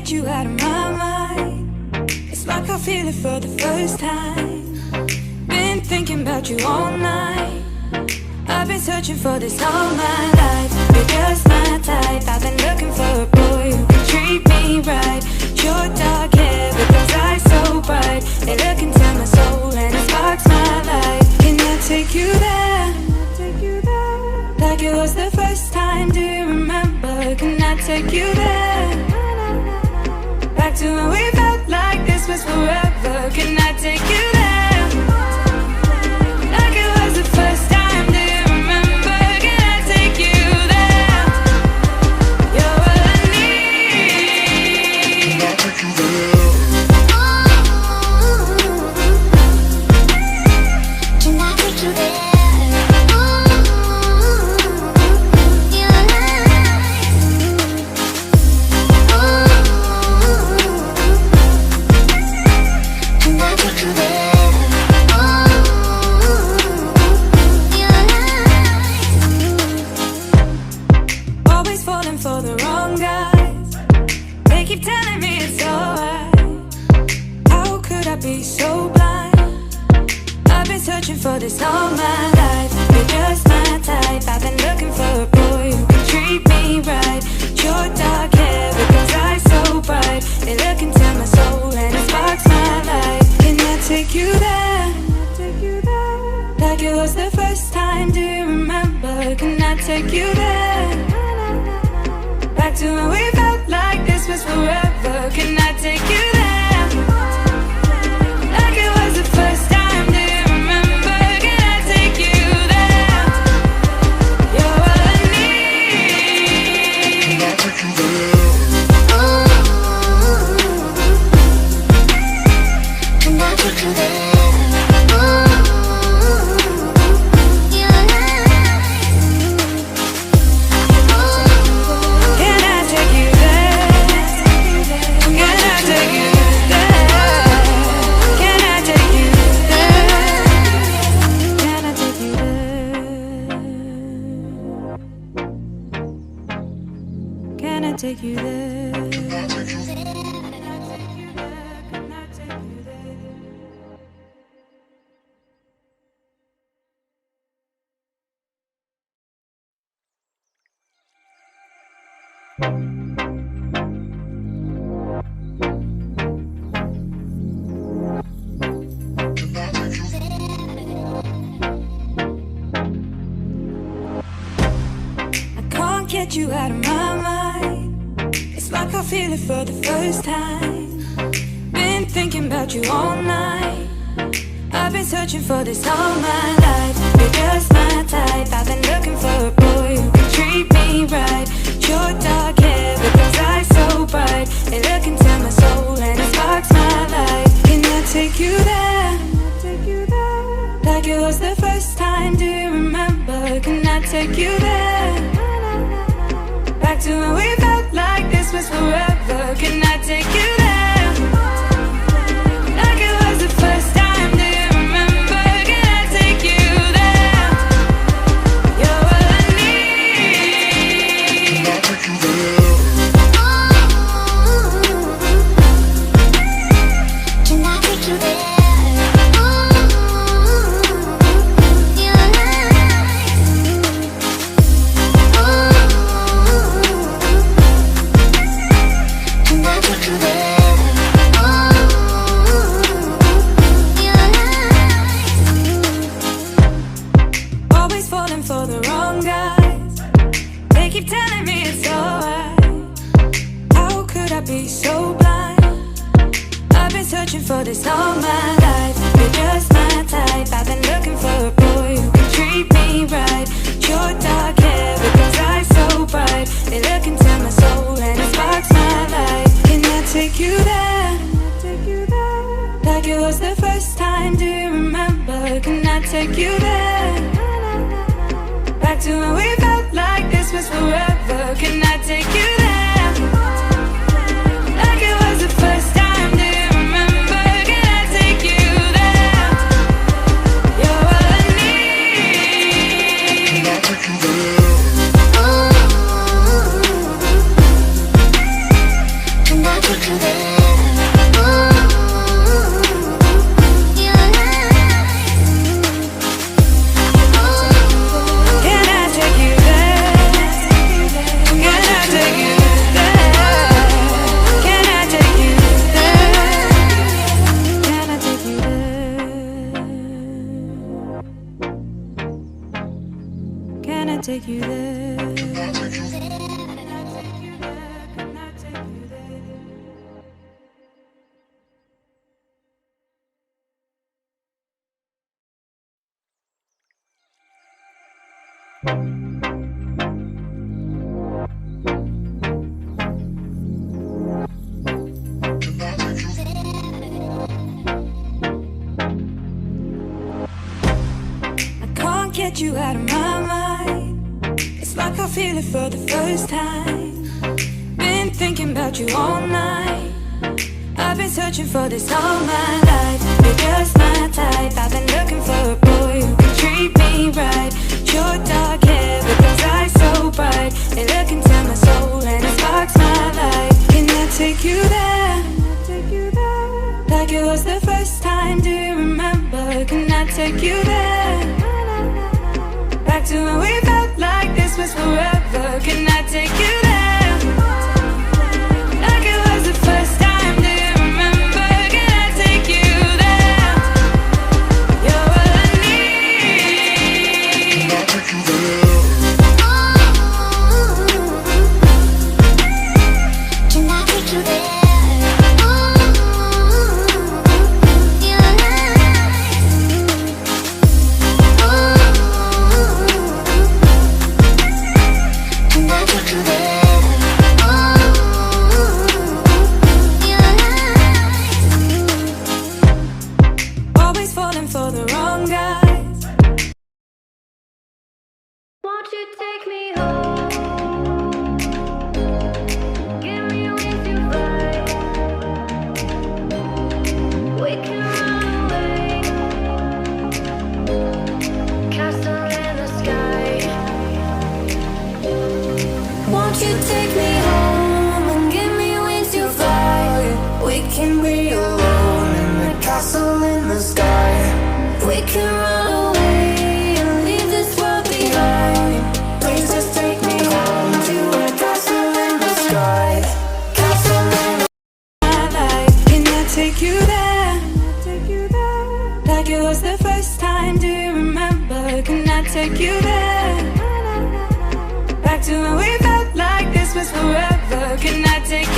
get you out of my mind. It's like I feel it for the first time. Been thinking about you all night. I've been searching for this all my life. You're just my type. I've been looking for a boy who can treat me right. Your dark hair with those eyes so bright, they look into my soul and it sparks my life. Can I take you there? Like it was the first time, do you remember? Can I take you there? Back to when we felt like this was forever. Can I take you there? Like it was the first time, do you remember? Can I take you there? You're all I need. Can I take you there? Can I take you there? For the wrong guys, they keep telling me it's alright. How could I be so blind? I've been searching for this all my life. You're just my type. I've been looking for a boy who can treat me right. Your dark hair with those eyes so bright, they look into my soul and it sparks my life. Can I take you there? Like it was the first time, do you remember? Can I take you there? Back to when we felt like this was forever. Can I take you there? Like it was the first time, do you remember? Can I take you there? You're all I need. Can I take you there? Can I take you there? Take you there. I can't get you out of my mind. It's like I feel it for the first time. Been thinking about you all night. I've been searching for this all my life. You're just my type. I've been looking for a boy who can treat me right. Your dark hair with those eyes so bright, they look into my soul and it sparks my life. Can I take you there? Like it was the first time, do you remember? Can I take you there? Back to when we felt like this was forever. Can I take you there? Like it was the first time, do you remember? Can I take you there? You're all I need. Can I take you there? Can I take you there? For the wrong guys, they keep telling me it's alright. How could I be so blind? I've been searching for this all my life. You're just my type. I've been looking for a boy who can treat me right. Your dark hair with those eyes so bright, they look into my soul and it sparks my life. Can I take you there? Like it was the first time, do you remember? Can I take you there? Back to when we felt like this was forever. Can I take you there? Like it was the first time, do you remember? Can I take you there? You're all I need. Can I take you there? Can I take get you out of my mind. It's like I feel it for the first time. Been thinking about you all night. I've been searching for this all my life. You're just my type. I've been looking for a boy who can treat me right. Short dark hair with those eyes so bright. They look into my soul and it sparks my life. Can I take you there? Like it was the first time, do you remember? Can I take you there? Back to when we felt like this was forever. Can I take you there? Like it was the first time, do you remember? Can I take you there? You're all I need. Can I take you there? Can I take you there? For the wrong guys. Won't you take me home? Give me wings to fly. We can run away. Castle in the sky. Won't you take me home and give me wings to fly? We can be alone in the castle in the sky. We can run away and leave this world behind. Please just take me home to a castle in the sky. Castle in my life. Can I take you there? Like it was the first time, do you remember? Can I take you there? Back to when we felt like this was forever. Can I take you